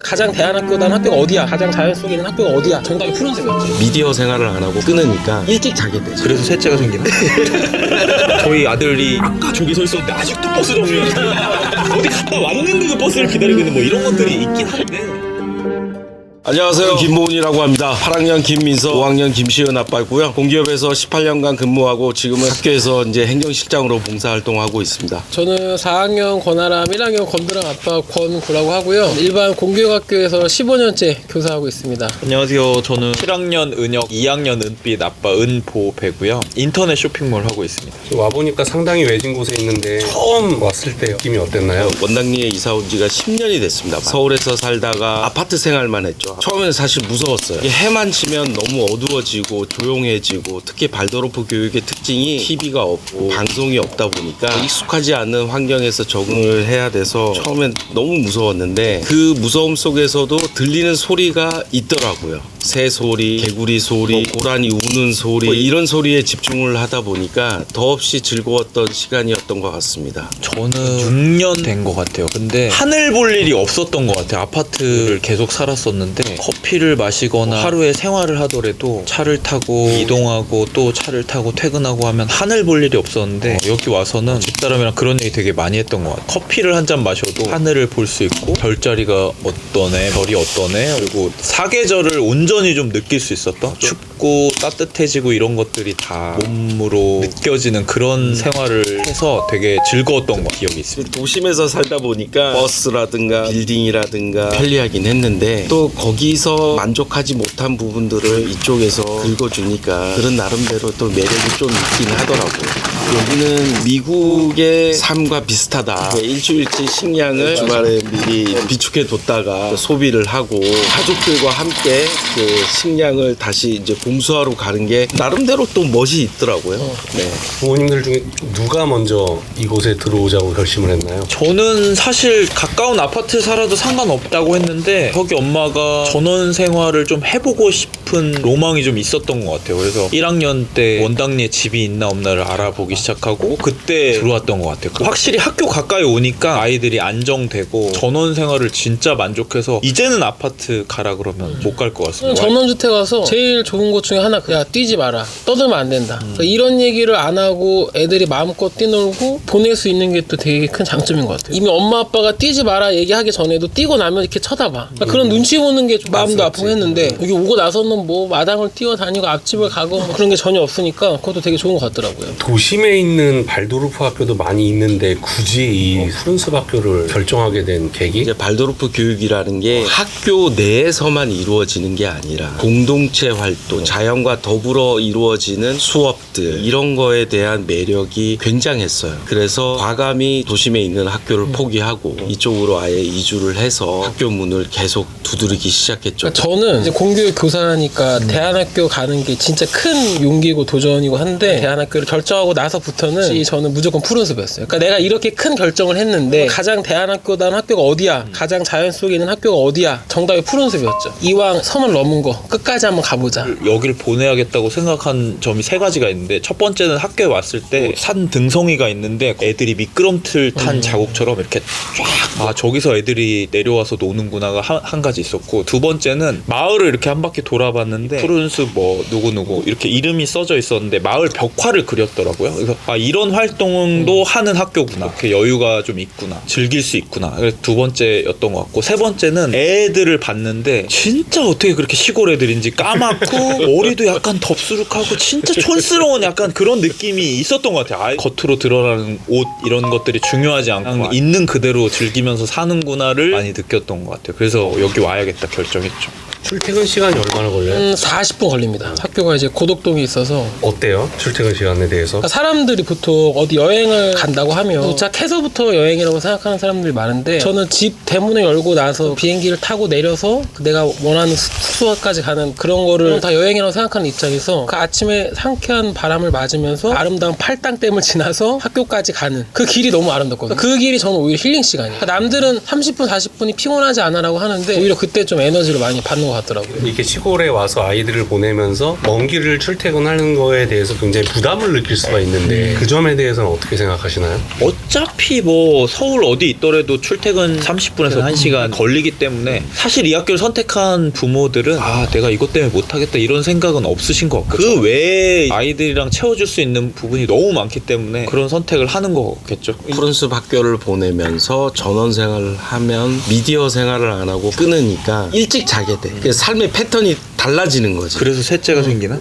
가장 대안학교다운 학교가 어디야? 가장 자연 속에 있는 학교가 어디야? 정답이 푸른색이었죠. 미디어 생활을 안 하고 끊으니까 일찍 자게 되죠. 그래서 셋째가 생기나? 저희 아들이 아까 저기 서 있었는데 아직도 버스 정류장 어디 갔다 왔는데 그 버스를 기다리고 있는 뭐 이런 것들이 있긴 한데. 안녕하세요, 김모훈이라고 합니다. 8학년 김민서, 5학년 김시은 아빠고요. 공기업에서 18년간 근무하고 지금은 학교에서 이제 행정실장으로 봉사활동하고 있습니다. 저는 4학년 권아람, 1학년 권두랑 아빠 권구라고 하고요. 일반 공교육학교에서 15년째 교사하고 있습니다. 안녕하세요. 저는 7학년 은혁, 2학년 은빛 아빠 은보배고요. 인터넷 쇼핑몰 하고 있습니다. 와보니까 상당히 외진 곳에 있는데 처음 왔을 때 느낌이 어땠나요? 원당리에 이사 온 지가 10년이 됐습니다. 서울에서 살다가 아파트 생활만 했죠. 처음에는 사실 무서웠어요. 이게 해만 지면 너무 어두워지고 조용해지고, 특히 발도르프 교육의 특징이 TV가 없고 방송이 없다 보니까 익숙하지 않은 환경에서 적응을 해야 돼서 처음엔 너무 무서웠는데, 그 무서움 속에서도 들리는 소리가 있더라고요. 새 소리, 개구리 소리, 고라니 우는 소리, 이런 소리에 집중을 하다 보니까 더없이 즐거웠던 시간이었던 것 같습니다. 저는 6년 된 것 같아요. 근데 하늘 볼 일이 없었던 것 같아요. 아파트를 계속 살았었는데 커피를 마시거나 하루에 생활을 하더라도 차를 타고 이동하고 또 차를 타고 퇴근하고 하면 하늘 볼 일이 없었는데, 여기 와서는 집사람이랑 그런 얘기 되게 많이 했던 것 같아요. 커피를 한 잔 마셔도 하늘을 볼 수 있고 별자리가 어떠네, 별이 어떠네, 그리고 사계절을 온전히 좀 느낄 수 있었던, 춥고 따뜻해지고 이런 것들이 다 몸으로 느껴지는 그런 생활을 해서 되게 즐거웠던 기억이 있습니다. 도심에서 살다 보니까 버스라든가 빌딩이라든가 편리하긴 했는데, 또 거기서 만족하지 못한 부분들을 이쪽에서 긁어주니까 그런 나름대로 또 매력이 좀 있긴 하더라고요. 여기는 미국의 삶과 비슷하다. 일주일치 식량을 주말에 미리 비축해 뒀다가 소비를 하고 가족들과 함께 그 식량을 다시 이제 공수하러 가는 게 나름대로 또 멋이 있더라고요. 네. 부모님들 중에 누가 먼저 이곳에 들어오자고 결심을 했나요? 저는 사실 가까운 아파트 살아도 상관없다고 했는데, 거기 엄마가 전원 생활을 좀 해보고 싶은 로망이 좀 있었던 것 같아요. 그래서 1학년 때 원당리에 집이 있나 없나를 알아보기 시작하고 그때 들어왔던 것 같아요. 확실히 학교 가까이 오니까 아이들이 안정되고 전원 생활을 진짜 만족해서 이제는 아파트 가라 그러면 못 갈 것 같습니다. 전원주택 와서 제일 좋은 것 중에 하나, 야 뛰지 마라, 떠들면 안 된다. 그러니까 이런 얘기를 안 하고 애들이 마음껏 뛰놀고 보낼 수 있는 게 또 되게 큰 장점인 것 같아요. 이미 엄마 아빠가 뛰지 마라 얘기하기 전에도 뛰고 나면 이렇게 쳐다봐. 그러니까 그런 눈치 보는 게 좀 마음도 아프고 했는데, 여기 오고 나서는 뭐 마당을 뛰어다니고 앞집을 가고 뭐 그런 게 전혀 없으니까 그것도 되게 좋은 것 같더라고요. 도심에 있는 발도르프 학교도 많이 있는데 굳이 이 푸른숲 학교를 결정하게 된 계기? 이제 발도르프 교육이라는 게 학교 내에서만 이루어지는 게 아니라 공동체 활동, 자연과 더불어 이루어지는 수업들, 이런 거에 대한 매력이 굉장했어요. 그래서 과감히 도심에 있는 학교를 포기하고 이쪽으로 아예 이주를 해서 학교 문을 계속 두드리기 시작했죠. 그러니까 저는 이제 공교육 교사니까 대안학교 가는 게 진짜 큰 용기고 도전이고 한데, 대안학교를 결정하고 나서부터는 저는 무조건 푸른숲이었어요. 그러니까 내가 이렇게 큰 결정을 했는데 가장 대안학교다운 학교가 어디야? 가장 자연 속에 있는 학교가 어디야? 정답이 푸른숲이었죠. 이왕 선을 넘은 거 끝까지 한번 가보자. 여길 보내야겠다고 생각한 점이 세 가지가 있는데, 첫 번째는 학교에 왔을 때 산 등성이가 있는데 애들이 미끄럼틀 탄 자국처럼 이렇게 쫙, 저기서 애들이 내려와서 노는구나가 한 가지 있었고, 두 번째는 마을을 이렇게 한 바퀴 돌아봤는데 푸른숲 뭐 누구누구 이렇게 이름이 써져 있었는데 마을 벽화를 그렸더라고요. 그래서 이런 활동도 하는 학교구나, 이렇게 여유가 좀 있구나, 즐길 수 있구나. 그래서 두 번째였던 것 같고, 세 번째는 애들을 봤는데 진짜 어떻게 그렇게 시골 애들인지 까맣고 머리도 약간 덥수룩하고 진짜 촌스러운 약간 그런 느낌이 있었던 것 같아요. 겉으로 드러나는 옷 이런 것들이 중요하지 않고 있는 그대로 즐기면서 사는구나를 많이 느꼈던 것 같아요. 그래서 여기 와야겠다 결정했죠. 출퇴근 시간이 얼마나 걸려요? 40분 걸립니다. 학교가 이제 고덕동에 있어서. 어때요? 출퇴근 시간에 대해서? 그러니까 사람들이 보통 어디 여행을 간다고 하면 도착해서부터 여행이라고 생각하는 사람들이 많은데, 저는 집 대문을 열고 나서 비행기를 타고 내려서 내가 원하는 숙소까지 가는 그런 거를 다 여행이라고 생각하는 입장에서, 그 아침에 상쾌한 바람을 맞으면서 아름다운 팔당댐을 지나서 학교까지 가는 그 길이 너무 아름답거든요. 그 길이 저는 오히려 힐링 시간이에요. 그러니까 남들은 30분 40분이 피곤하지 않아라고 하는데 오히려 그때 좀 에너지를 많이 받는 것 같아요. 같더라고요. 이렇게 시골에 와서 아이들을 보내면서 먼 길을 출퇴근하는 거에 대해서 굉장히 부담을 느낄 수가 있는데 그 점에 대해서는 어떻게 생각하시나요? 어차피 뭐 서울 어디 있더라도 출퇴근 30분에서 1시간 걸리기 때문에 사실 이 학교를 선택한 부모들은 아 내가 이것 때문에 못하겠다 이런 생각은 없으신 것 같고 그 외에 아이들이랑 채워줄 수 있는 부분이 너무 많기 때문에 그런 선택을 하는 거겠죠. 푸른숲 학교를 보내면서 전원 생활을 하면 미디어 생활을 안 하고 끊으니까 일찍 자게 돼. 그래서 삶의 패턴이 달라지는 거지. 그래서 셋째가 생기나?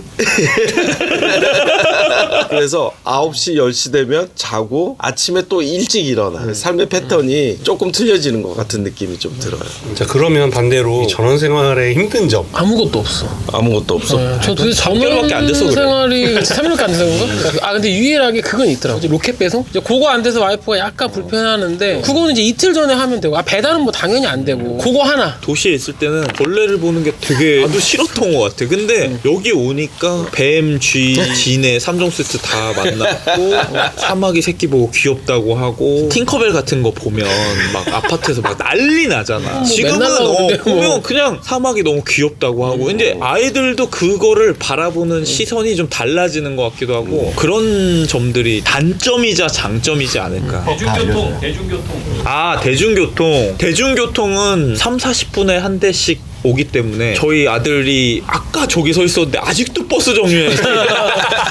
그래서 9시, 10시 되면 자고 아침에 또 일찍 일어나. 삶의 패턴이 조금 틀려지는 것 같은 느낌이 좀 들어요. 자, 그러면 반대로 전원 생활의 힘든 점. 아무것도 없어. 아무것도 없어. 저 도대체 3개월밖에 안 됐어, 그래. 생활이 3일밖에 안 돼서 그런가? 아 근데 유일하게 그건 있더라고. 이제 로켓 배송? 이제 그거 안 돼서 와이프가 약간 불편하는데 그거는 이제 이틀 전에 하면 되고 배달은 뭐 당연히 안 되고 그거 하나. 도시에 있을 때는 벌레를 보는 게 되게 나도 싫었던 것 같아. 근데 여기 오니까 뱀, 쥐, 지네 3종 세트 다 만났고 사마귀 새끼 보고 귀엽다고 하고 팅커벨 같은 거 보면 막 아파트에서 막 난리 나잖아. 지금은 맨날 나오는데 뭐. 보면 그냥 사마귀 너무 귀엽다고 하고 근데 아이들도 그거를 바라보는 시선이 좀 달라지는 것 같기도 하고 그런 점들이 단점이자 장점이지 않을까. 대중교통은 3-40분에 한 대씩 오기 때문에 저희 아들이 아까 저기 서 있었는데 아직도 버스 정류장에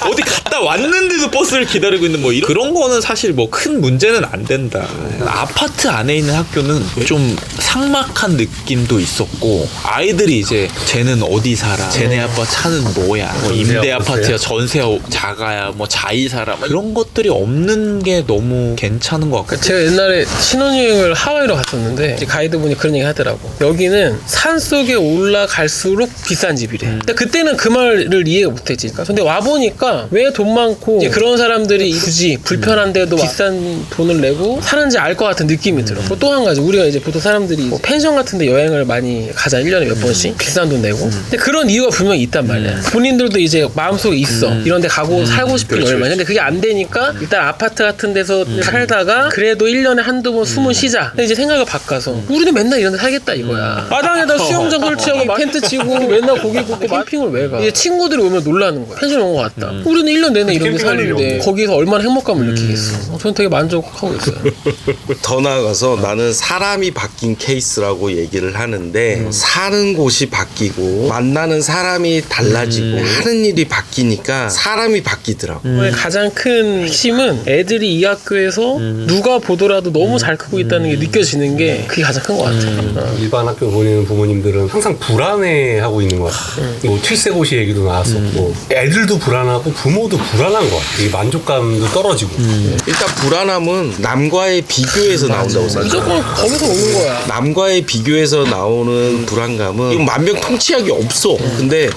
어디 갔다 왔는데도 버스를 기다리고 있는 뭐 이런 그런 거는 사실 뭐 큰 문제는 안 된다. 아파트 안에 있는 학교는 좀 삭막한 느낌도 있었고 아이들이 이제 쟤는 어디 살아, 쟤네 아빠 차는 뭐야, 뭐 임대 아파트야, 전세 자가야, 뭐 자이 살아, 그런 것들이 없는 게 너무 괜찮은 것 같고. 제가 옛날에 신혼여행을 하와이로 갔었는데 이제 가이드분이 그런 얘기 하더라고. 여기는 산속에 올라갈수록 비싼 집이래. 근데 그때는 그 말을 이해가 못했지. 근데 와보니까 왜 돈 많고 이제 그런 사람들이 굳이 불편한데도 비싼 돈을 내고 사는지 알 것 같은 느낌이 들어. 또 한 가지 우리가 이제 보통 사람들이 뭐 펜션 같은 데 여행을 많이 가자 1년에 몇 번씩 비싼 돈 내고 근데 그런 이유가 분명히 있단 말이야. 본인들도 이제 마음속에 있어. 이런 데 가고 살고 싶은 열망. 근데 그게 안 되니까 일단 아파트 같은 데서 살다가 그래도 1년에 한두 번 숨은 쉬자. 근데 이제 생각을 바꿔서 우리는 맨날 이런 데 살겠다 이거야. 마당에다 수영장 설치하고 막 텐트 치고 맨날 고기 굽고 캠핑을 왜 가? 이제 친구들이 오면 놀라는 거야. 펜션 온 것 같다. 우리는 1년 내내 이런 데 사는데 거기서 얼마나 행복감을 느끼겠어. 저는 되게 만족하고 있어요. 더 나아가서 나는 사람이 바뀐 케이스라고 얘기를 하는데 사는 곳이 바뀌고 만나는 사람이 달라지고 하는 일이 바뀌니까 사람이 바뀌더라고. 가장 큰 핵심은 애들이 이 학교에서 누가 보더라도 너무 잘 크고 있다는 게 느껴지는 게 그게 가장 큰 것 같아요. 일반 학교 보내는 부모님들은 항상 불안해하고 있는 것 같아요. 뭐 칠세고시 얘기도 나왔었고 애들도 불안하고 부모도 불안한 것 같아요. 이 만족감도 떨어지고. 일단 불안함은 남과의 비교에서 나온다고 생각해. 무조건 거기서 오는 거야. 남과의 비교에서 나오는 불안감은 이건 만병통치약이 없어. 근데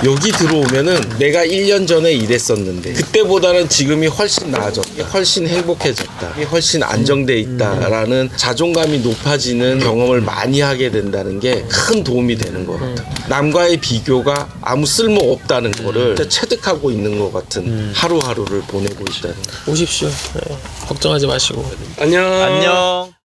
여기 들어오면은 내가 1년 전에 이랬었는데 그때보다는 지금이 훨씬 나아졌다, 훨씬 행복해졌다, 훨씬 안정돼 있다라는 자존감이 높아지는 경험을 많이 하게 된다는 게 큰 도움이 되는 것 같아. 남과의 비교가 아무 쓸모 없다는 거를 체득하고 있는 것 같은 하루하루를 보내고 있다는 거. 오십시오. 네. 걱정하지 마시고. 안녕. 안녕.